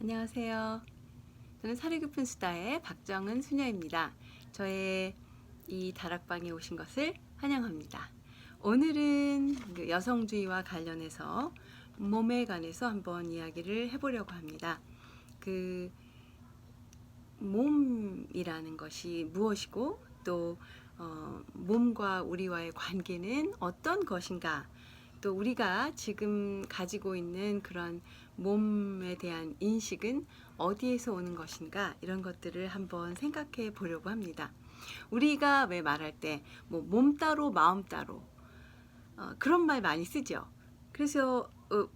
안녕하세요. 저는 사려 깊은 수다의 박정은 수녀입니다. 저의 이 다락방에 오신 것을 환영합니다. 오늘은 여성주의와 관련해서 몸에 관해서 한번 이야기를 해보려고 합니다. 몸이라는 것이 무엇이고 또 몸과 우리와의 관계는 어떤 것인가, 또 우리가 지금 가지고 있는 그런 몸에 대한 인식은 어디에서 오는 것인가, 이런 것들을 한번 생각해 보려고 합니다. 우리가 왜 말할 때 몸 따로 마음 따로 그런 말 많이 쓰죠. 그래서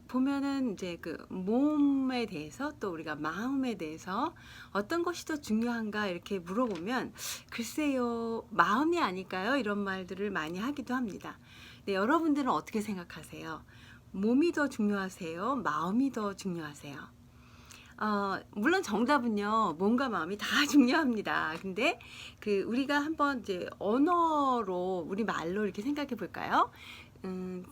보면은 이제 그 몸에 대해서 또 우리가 마음에 대해서 어떤 것이 더 중요한가 이렇게 물어보면 글쎄요, 마음이 아닐까요? 이런 말들을 많이 하기도 합니다. 네, 여러분들은 어떻게 생각하세요? 몸이 더 중요하세요? 마음이 더 중요하세요? 물론 정답은요, 몸과 마음이 다 중요합니다. 근데 우리가 한번 이제 언어로, 우리 말로 이렇게 생각해 볼까요?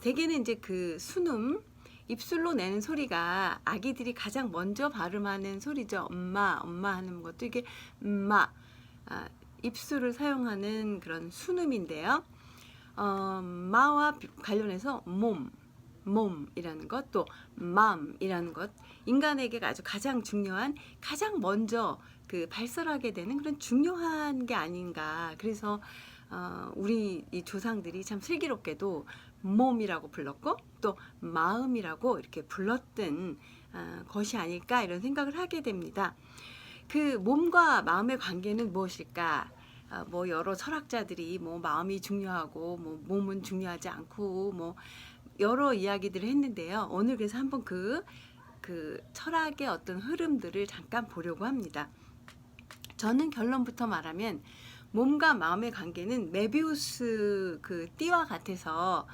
대개는 이제 순음, 입술로 내는 소리가 아기들이 가장 먼저 발음하는 소리죠. 엄마, 엄마 하는 것도 이게 엄마, 입술을 사용하는 그런 순음인데요. 마와 관련해서 몸이라는 것, 또 마음이라는 것, 인간에게 아주 가장 중요한, 가장 먼저 발설하게 되는 그런 중요한 게 아닌가. 그래서 우리 이 조상들이 참 슬기롭게도 몸이라고 불렀고 또 마음이라고 이렇게 불렀던 것이 아닐까, 이런 생각을 하게 됩니다. 몸과 마음의 관계는 무엇일까? 여러 철학자들이 마음이 중요하고 몸은 중요하지 않고 여러 이야기들을 했는데요. 오늘 그래서 한번 철학의 어떤 흐름들을 잠깐 보려고 합니다. 저는 결론부터 말하면 몸과 마음의 관계는 메비우스 띠와 같아서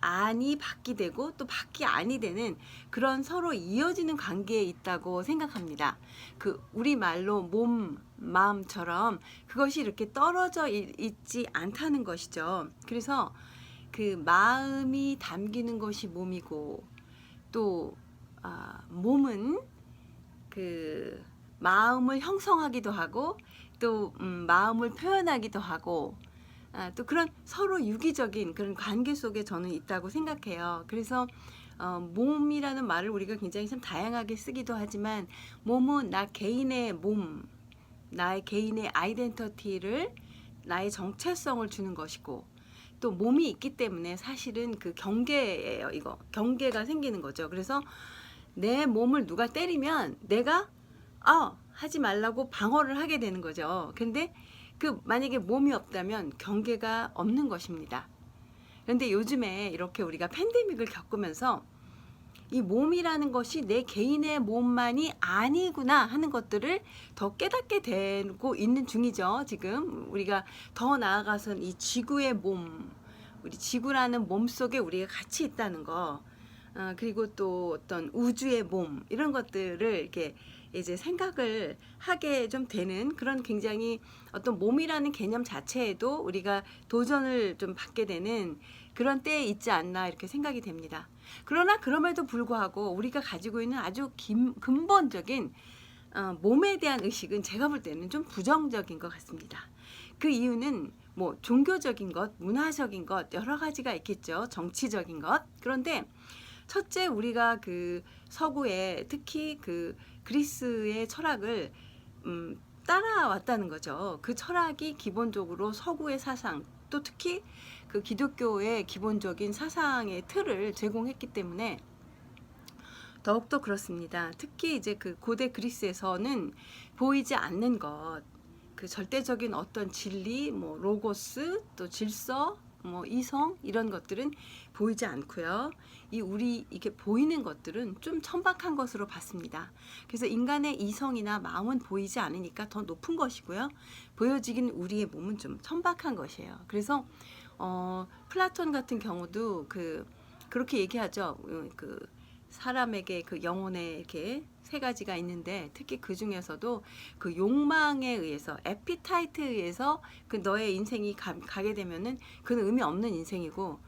안이 밖이 되고 또 밖이 안이 되는 그런 서로 이어지는 관계에 있다고 생각합니다. 우리 말로 몸, 마음처럼 그것이 이렇게 떨어져 있지 않다는 것이죠. 그래서 마음이 담기는 것이 몸이고 또 몸은 마음을 형성하기도 하고 또 마음을 표현하기도 하고 또 그런 서로 유기적인 그런 관계 속에 저는 있다고 생각해요. 그래서 몸이라는 말을 우리가 굉장히 참 다양하게 쓰기도 하지만, 몸은 나 개인의 몸, 나의 개인의 아이덴티티를, 나의 정체성을 주는 것이고, 또 몸이 있기 때문에 사실은 경계예요. 이거 경계가 생기는 거죠. 그래서 내 몸을 누가 때리면 내가 하지 말라고 방어를 하게 되는 거죠. 근데 만약에 몸이 없다면 경계가 없는 것입니다. 그런데 요즘에 이렇게 우리가 팬데믹을 겪으면서 이 몸이라는 것이 내 개인의 몸만이 아니구나 하는 것들을 더 깨닫게 되고 있는 중이죠. 지금 우리가 더 나아가선 이 지구의 몸, 우리 지구라는 몸 속에 우리가 같이 있다는 거, 그리고 또 어떤 우주의 몸, 이런 것들을 이렇게 이제 생각을 하게 좀 되는 그런, 굉장히 어떤 몸이라는 개념 자체에도 우리가 도전을 좀 받게 되는 그런 때에 있지 않나, 이렇게 생각이 됩니다. 그러나 그럼에도 불구하고 우리가 가지고 있는 아주 근본적인 몸에 대한 의식은 제가 볼 때는 좀 부정적인 것 같습니다. 그 이유는 종교적인 것, 문화적인 것, 여러 가지가 있겠죠. 정치적인 것. 그런데 첫째, 우리가 서구에, 특히 그리스의 철학을 따라왔다는 거죠. 그 철학이 기본적으로 서구의 사상, 또 특히 기독교의 기본적인 사상의 틀을 제공했기 때문에 더욱더 그렇습니다. 특히 이제 고대 그리스에서는 보이지 않는 것, 절대적인 어떤 진리, 로고스, 또 질서, 이성, 이런 것들은 보이지 않고요. 이게 보이는 것들은 좀 천박한 것으로 봤습니다. 그래서 인간의 이성이나 마음은 보이지 않으니까 더 높은 것이고요. 보여지긴 우리의 몸은 좀 천박한 것이에요. 그래서 플라톤 같은 경우도 그렇게 얘기하죠. 사람에게 영혼에 이렇게 세 가지가 있는데, 특히 그 중에서도 욕망에 의해서, 에피타이트에 의해서 너의 인생이 가게 되면은 그는 의미 없는 인생이고,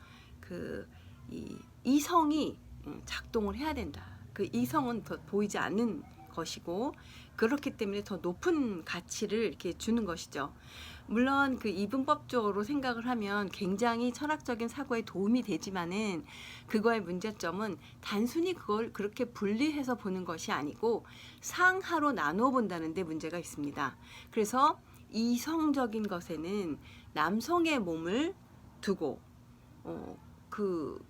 이 이성이 작동을 해야 된다. 이성은 더 보이지 않는 것이고 그렇기 때문에 더 높은 가치를 이렇게 주는 것이죠. 물론 그 이분법적으로 생각을 하면 굉장히 철학적인 사고에 도움이 되지만은 그거의 문제점은 단순히 그걸 그렇게 분리해서 보는 것이 아니고 상하로 나눠 본다는 데 문제가 있습니다. 그래서 이성적인 것에는 남성의 몸을 두고 그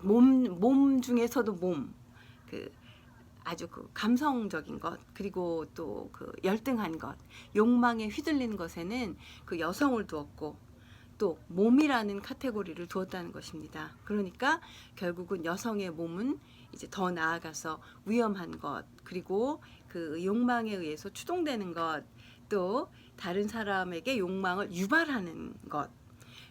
몸 중에서도 그 아주 그 감성적인 것, 그리고 또 그 열등한 것, 욕망에 휘둘리는 것에는 그 여성을 두었고 또 몸이라는 카테고리를 두었다는 것입니다. 그러니까 결국은 여성의 몸은 이제 더 나아가서 위험한 것, 그리고 그 욕망에 의해서 추동되는 것, 또 다른 사람에게 욕망을 유발하는 것,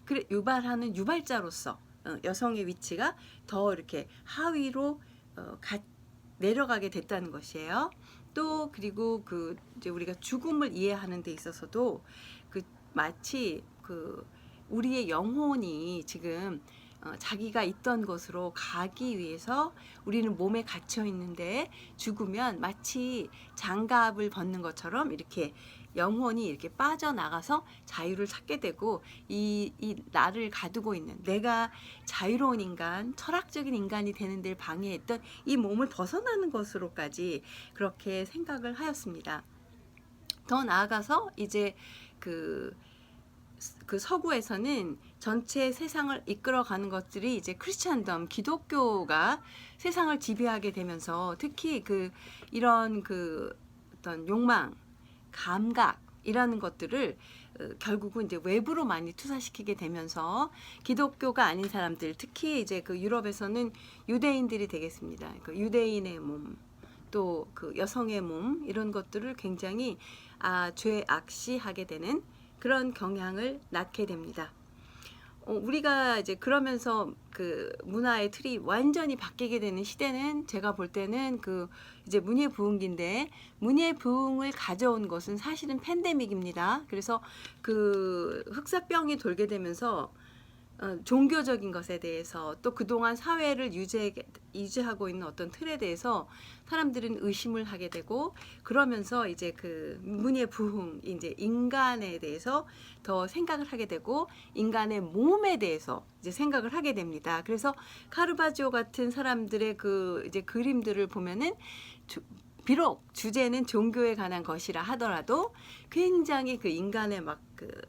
그래 유발하는 유발자로서 여성의 위치가 더 이렇게 하위로 내려가게 됐다는 것이에요. 또 그리고 그 이제 우리가 죽음을 이해하는 데 있어서도 그 마치 그 우리의 영혼이 지금 자기가 있던 곳으로 가기 위해서 우리는 몸에 갇혀 있는데 죽으면 마치 장갑을 벗는 것처럼 이렇게 영혼이 이렇게 빠져나가서 자유를 찾게 되고 이 나를 가두고 있는 내가 자유로운 인간, 철학적인 인간이 되는 데를 방해했던 이 몸을 벗어나는 것으로까지 그렇게 생각을 하였습니다. 더 나아가서 이제 그 서구에서는 전체 세상을 이끌어가는 것들이 이제 크리스찬덤, 기독교가 세상을 지배하게 되면서 특히 이런 어떤 욕망, 감각이라는 것들을 결국은 이제 외부로 많이 투사시키게 되면서 기독교가 아닌 사람들, 특히 이제 그 유럽에서는 유대인들이 되겠습니다. 그 유대인의 몸, 또 그 여성의 몸 이런 것들을 굉장히 죄악시하게 되는 그런 경향을 낳게 됩니다. 우리가 이제 그러면서 그 문화의 틀이 완전히 바뀌게 되는 시대는 제가 볼 때는 이제 문예부흥기인데 문예부흥을 가져온 것은 사실은 팬데믹입니다. 그래서 그 흑사병이 돌게 되면서 종교적인 것에 대해서 또 그동안 사회를 유지하고 있는 어떤 틀에 대해서 사람들은 의심을 하게 되고 그러면서 이제 그 문예 부흥 이제 인간에 대해서 더 생각을 하게 되고 인간의 몸에 대해서 이제 생각을 하게 됩니다. 그래서 카르바지오 같은 사람들의 그 이제 그림들을 보면은 비록 주제는 종교에 관한 것이라 하더라도 굉장히 그 인간의 막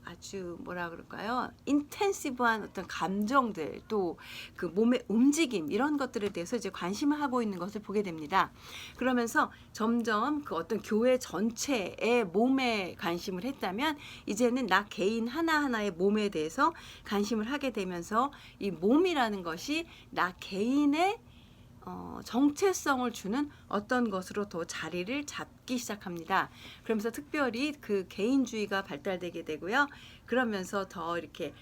아주 뭐라 그럴까요? 인텐시브한 어떤 감정들 또 그 몸의 움직임 이런 것들에 대해서 이제 관심을 하고 있는 것을 보게 됩니다. 그러면서 점점 그 어떤 교회 전체의 몸에 관심을 했다면 이제는 나 개인 하나하나의 몸에 대해서 관심을 하게 되면서 이 몸이라는 것이 나 개인의 정체성을 주는 어떤 것으로 더 자리를 잡기 시작합니다. 그러면서 특별히 그 개인주의가 발달되게 되고요. 그러면서 더 이렇게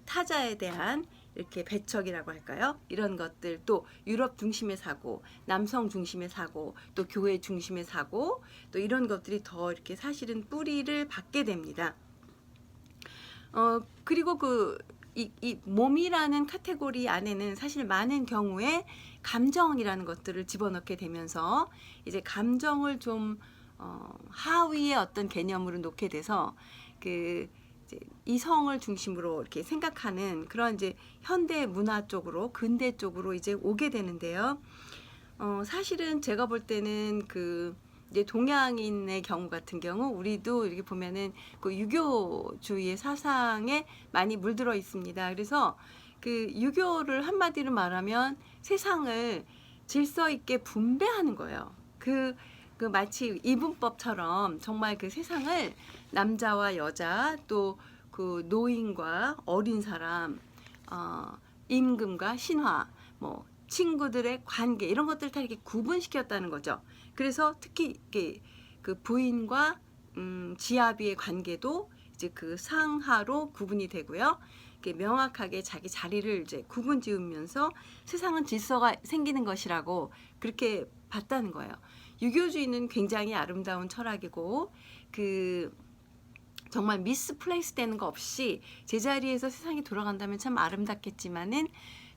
타자에 대한 이렇게 배척이라고 할까요? 이런 것들 또 유럽 중심의 사고, 남성 중심의 사고, 또 교회 중심의 사고, 또 이런 것들이 더 이렇게 사실은 뿌리를 받게 됩니다. 그리고 이 몸이라는 카테고리 안에는 사실 많은 경우에 감정이라는 것들을 집어넣게 되면서 이제 감정을 좀 하위의 어떤 개념으로 놓게 돼서 이제 이성을 중심으로 이렇게 생각하는 그런 이제 현대 문화 쪽으로 근대 쪽으로 이제 오게 되는데요. 사실은 제가 볼 때는 이제 동양인의 경우 같은 경우 우리도 이렇게 보면은 그 유교주의의 사상에 많이 물들어 있습니다. 그래서 그 유교를 한마디로 말하면 세상을 질서 있게 분배하는 거예요. 마치 이분법처럼 정말 그 세상을 남자와 여자 또 그 노인과 어린 사람, 임금과 신하, 뭐 친구들의 관계 이런 것들을 다 이렇게 구분시켰다는 거죠. 그래서 특히 그 부인과 지아비의 관계도 이제 그 상하로 구분이 되고요. 명확하게 자기 자리를 이제 구분 지으면서 세상은 질서가 생기는 것이라고 그렇게 봤다는 거예요. 유교주의는 굉장히 아름다운 철학이고 정말 미스플레이스 되는 거 없이 제자리에서 세상이 돌아간다면 참 아름답겠지만은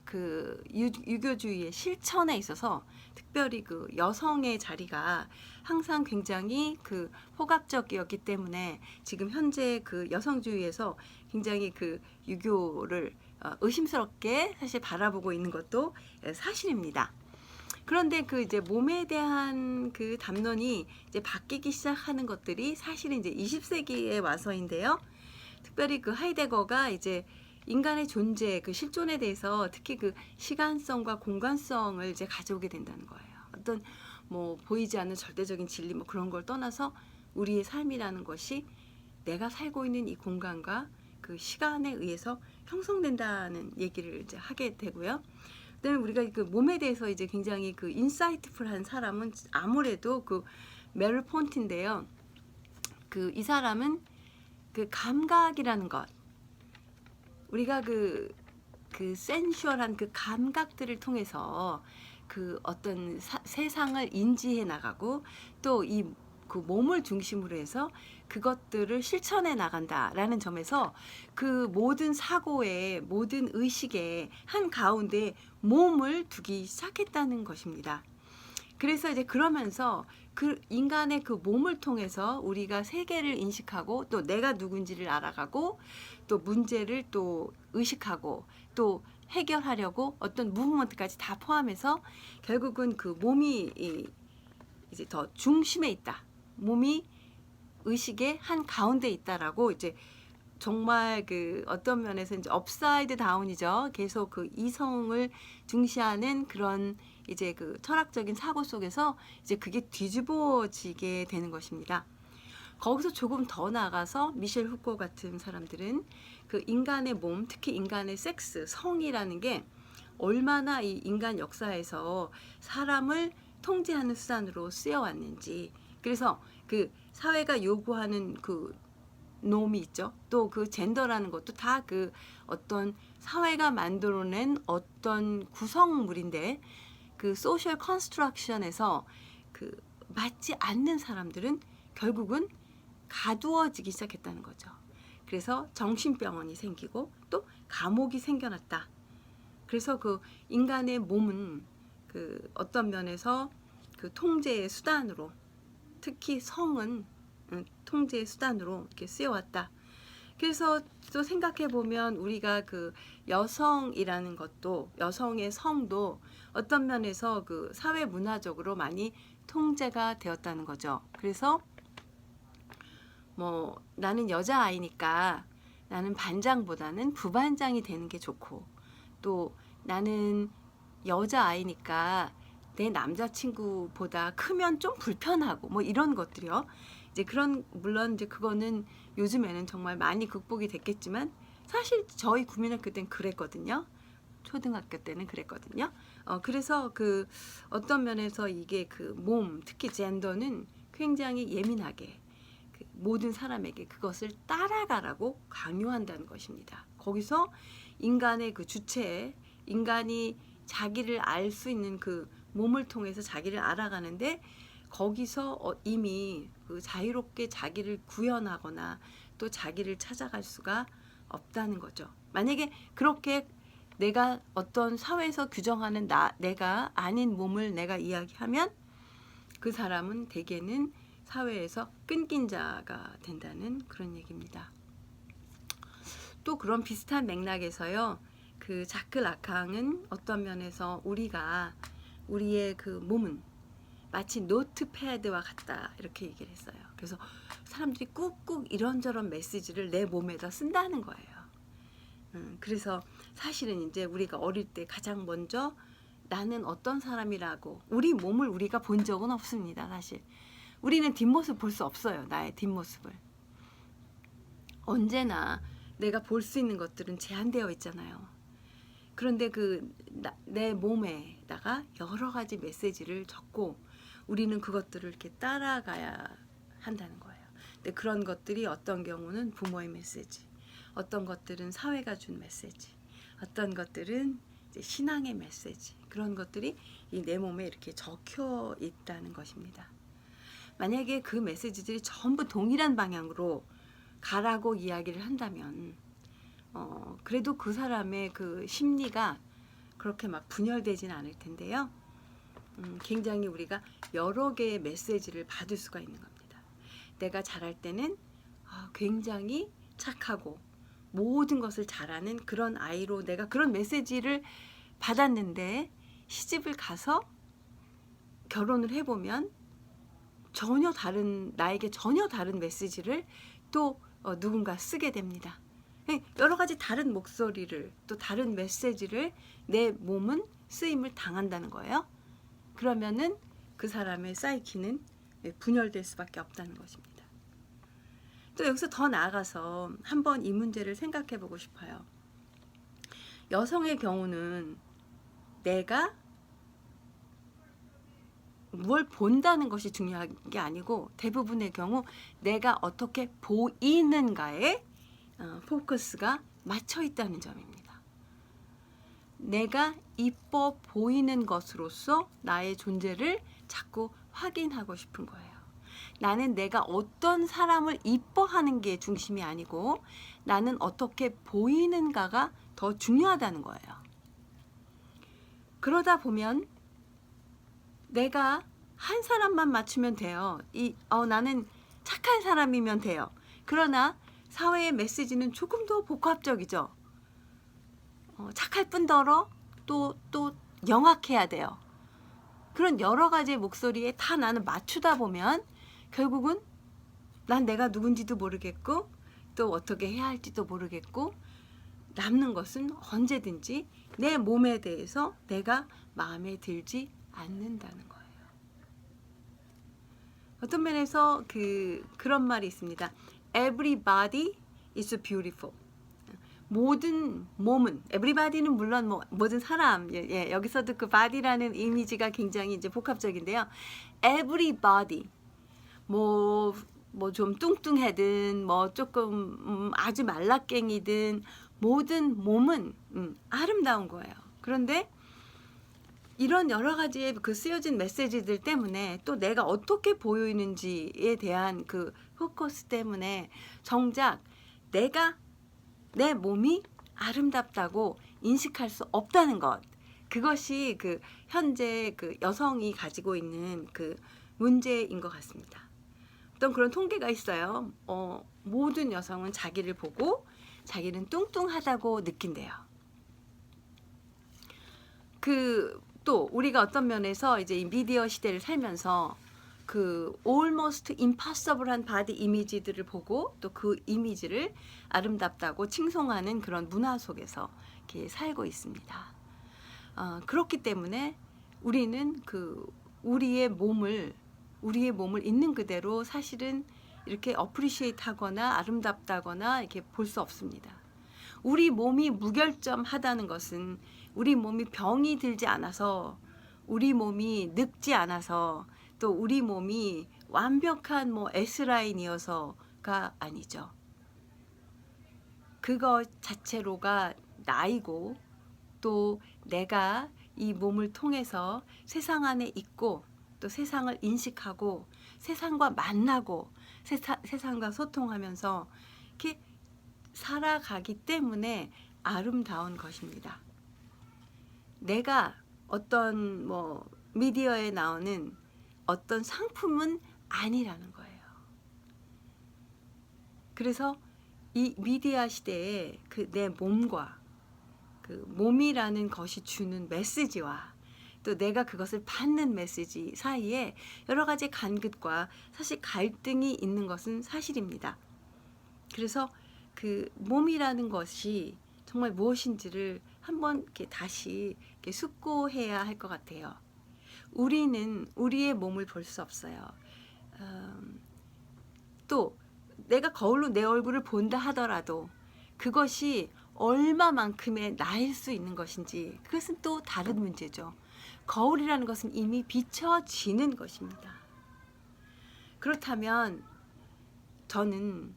그 유교주의의 실천에 있어서 특별히 그 여성의 자리가 항상 굉장히 그 포괄적이었기 때문에 지금 현재 그 여성주의에서 굉장히 그 유교를 의심스럽게 사실 바라보고 있는 것도 사실입니다. 그런데 그 이제 몸에 대한 그 담론이 이제 바뀌기 시작하는 것들이 사실은 이제 20세기에 와서인데요. 특별히 그 하이데거가 이제 인간의 존재, 그 실존에 대해서 특히 그 시간성과 공간성을 이제 가져오게 된다는 거예요. 어떤 뭐 보이지 않는 절대적인 진리 뭐 그런 걸 떠나서 우리의 삶이라는 것이 내가 살고 있는 이 공간과 그 시간에 의해서 형성된다는 얘기를 이제 하게 되고요. 그다음에 우리가 그 몸에 대해서 이제 굉장히 그 인사이트풀한 사람은 아무래도 그 메르 폰티인데요. 그 이 사람은 그 감각이라는 것, 우리가 그 센슈얼한 그 감각들을 통해서 그 어떤 세상을 인지해 나가고 또 이 그 몸을 중심으로 해서 그것들을 실천해 나간다라는 점에서 그 모든 사고의 모든 의식의 한 가운데 몸을 두기 시작했다는 것입니다. 그래서 이제 그러면서 그 인간의 그 몸을 통해서 우리가 세계를 인식하고 또 내가 누군지를 알아가고 또 문제를 또 의식하고 또 해결하려고 어떤 무브먼트까지 다 포함해서 결국은 그 몸이 이제 더 중심에 있다. 몸이 의식의 한 가운데 있다라고 이제 정말 그 어떤 면에서 이제 업사이드 다운이죠. 계속 그 이성을 중시하는 그런 이제 그 철학적인 사고 속에서 이제 그게 뒤집어지게 되는 것입니다. 거기서 조금 더 나가서 미셸 후코 같은 사람들은 그 인간의 몸, 특히 인간의 섹스, 성이라는 게 얼마나 이 인간 역사에서 사람을 통제하는 수단으로 쓰여왔는지, 그래서 그 사회가 요구하는 그 놈이 있죠. 또 그 젠더라는 것도 다 그 어떤 사회가 만들어낸 어떤 구성물인데 그 소셜 컨스트럭션에서 그 맞지 않는 사람들은 결국은 가두어지기 시작했다는 거죠. 그래서 정신병원이 생기고 또 감옥이 생겨났다. 그래서 그 인간의 몸은 그 어떤 면에서 그 통제의 수단으로, 특히 성은 통제의 수단으로 이렇게 쓰여왔다. 그래서 또 생각해 보면 우리가 그 여성이라는 것도, 여성의 성도 어떤 면에서 그 사회 문화적으로 많이 통제가 되었다는 거죠. 그래서 뭐 나는 여자아이니까 나는 반장보다는 부반장이 되는 게 좋고, 또 나는 여자아이니까 내 남자친구보다 크면 좀 불편하고 뭐 이런 것들이요. 이제 그런, 물론 이제 그거는 요즘에는 정말 많이 극복이 됐겠지만 사실 저희 국민학교 때는 그랬거든요. 초등학교 때는 그랬거든요. 그래서 그 어떤 면에서 이게 그 몸, 특히 젠더는 굉장히 예민하게 그 모든 사람에게 그것을 따라가라고 강요한다는 것입니다. 거기서 인간의 그 주체, 인간이 자기를 알 수 있는 그 몸을 통해서 자기를 알아가는데 거기서 이미 그 자유롭게 자기를 구현하거나 또 자기를 찾아갈 수가 없다는 거죠. 만약에 그렇게 내가 어떤 사회에서 규정하는 내가 아닌 몸을 내가 이야기하면 그 사람은 대개는 사회에서 끊긴 자가 된다는 그런 얘기입니다. 또 그런 비슷한 맥락에서요, 그 자크 라캉은 어떤 면에서 우리의 그 몸은 마치 노트패드와 같다 이렇게 얘기를 했어요. 그래서 사람들이 꾹꾹 이런저런 메시지를 내 몸에다 쓴다는 거예요. 그래서 사실은 이제 우리가 어릴 때 가장 먼저 나는 어떤 사람이라고, 우리 몸을 우리가 본 적은 없습니다. 사실 우리는 뒷모습 볼 수 없어요. 나의 뒷모습을. 언제나 내가 볼 수 있는 것들은 제한되어 있잖아요. 그런데 내 몸에다가 여러 가지 메시지를 적고 우리는 그것들을 이렇게 따라가야 한다는 거예요. 근데 그런 것들이 어떤 경우는 부모의 메시지, 어떤 것들은 사회가 준 메시지, 어떤 것들은 이제 신앙의 메시지, 그런 것들이 이 내 몸에 이렇게 적혀 있다는 것입니다. 만약에 그 메시지들이 전부 동일한 방향으로 가라고 이야기를 한다면 그래도 그 사람의 그 심리가 그렇게 막 분열되지는 않을 텐데요. 굉장히 우리가 여러 개의 메시지를 받을 수가 있는 겁니다. 내가 잘할 때는 굉장히 착하고 모든 것을 잘하는 그런 아이로 내가 그런 메시지를 받았는데 시집을 가서 결혼을 해보면 나에게 전혀 다른 메시지를 또 누군가 쓰게 됩니다. 여러 가지 다른 목소리를 또 다른 메시지를 내 몸은 쓰임을 당한다는 거예요. 그러면은 그 사람의 사이키는 분열될 수밖에 없다는 것입니다. 또 여기서 더 나아가서 한번 이 문제를 생각해 보고 싶어요. 여성의 경우는 내가 뭘 본다는 것이 중요한 게 아니고 대부분의 경우 내가 어떻게 보이는가에 포커스가 맞춰 있다는 점입니다. 내가 이뻐 보이는 것으로서 나의 존재를 자꾸 확인하고 싶은 거예요. 나는 내가 어떤 사람을 이뻐하는 게 중심이 아니고 나는 어떻게 보이는가가 더 중요하다는 거예요. 그러다 보면 내가 한 사람만 맞추면 돼요. 나는 착한 사람이면 돼요. 그러나 사회의 메시지는 조금 더 복합적이죠. 착할 뿐더러 또 영악해야 돼요. 그런 여러 가지 목소리에 다 나는 맞추다 보면 결국은 난 내가 누군지도 모르겠고 또 어떻게 해야 할지도 모르겠고 남는 것은 언제든지 내 몸에 대해서 내가 마음에 들지 않는다는 거예요. 어떤 면에서 그런 말이 있습니다. Everybody is beautiful. 모든 몸은, everybody는 물론 모든 사람, 여기서도 그 body라는 이미지가 굉장히 이제 복합적인데요. Everybody, 좀 뚱뚱하든, 조금 아주 말라깽이든 모든 몸은 아름다운 거예요. 그런데 이런 여러 가지의 그 쓰여진 메시지들 때문에 또 내가 어떻게 보이는지에 대한 그 포커스 때문에 정작 내 몸이 아름답다고 인식할 수 없다는 것. 그것이 그 현재 그 여성이 가지고 있는 그 문제인 것 같습니다. 어떤 그런 통계가 있어요. 모든 여성은 자기를 보고 자기는 뚱뚱하다고 느낀대요. 또 우리가 어떤 면에서 이제 이 미디어 시대를 살면서 그 almost impossible한 바디 이미지들을 보고 또 그 이미지를 아름답다고 칭송하는 그런 문화 속에서 이렇게 살고 있습니다. 그렇기 때문에 우리는 우리의 몸을 있는 그대로 사실은 이렇게 어프리시에이트하거나 아름답다거나 이렇게 볼 수 없습니다. 우리 몸이 무결점하다는 것은 우리 몸이 병이 들지 않아서, 우리 몸이 늙지 않아서, 또 우리 몸이 완벽한 S라인이어서가 아니죠. 그것 자체로가 나이고 또 내가 이 몸을 통해서 세상 안에 있고 또 세상을 인식하고 세상과 만나고 세상과 소통하면서 이렇게 살아가기 때문에 아름다운 것입니다. 내가 어떤 미디어에 나오는 어떤 상품은 아니라는 거예요. 그래서 이 미디어 시대에 내 몸과 몸이라는 것이 주는 메시지와 또 내가 그것을 받는 메시지 사이에 여러 가지 간극과 사실 갈등이 있는 것은 사실입니다. 그래서 몸이라는 것이 정말 무엇인지를 한번 이렇게 다시 이렇게 숙고해야 할 것 같아요. 우리는 우리의 몸을 볼 수 없어요. 또 내가 거울로 내 얼굴을 본다 하더라도 그것이 얼마만큼의 나일 수 있는 것인지 그것은 또 다른 문제죠. 거울이라는 것은 이미 비춰지는 것입니다. 그렇다면 저는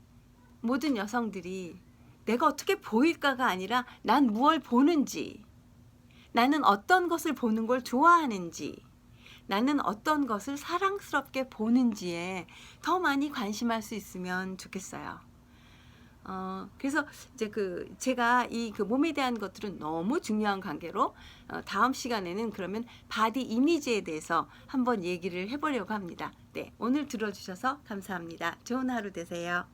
모든 여성들이 내가 어떻게 보일까가 아니라 난 무엇을 보는지, 나는 어떤 것을 보는 걸 좋아하는지, 나는 어떤 것을 사랑스럽게 보는지에 더 많이 관심할 수 있으면 좋겠어요. 그래서 이제 제가 이 몸에 대한 것들은 너무 중요한 관계로 다음 시간에는 그러면 바디 이미지에 대해서 한번 얘기를 해보려고 합니다. 네, 오늘 들어주셔서 감사합니다. 좋은 하루 되세요.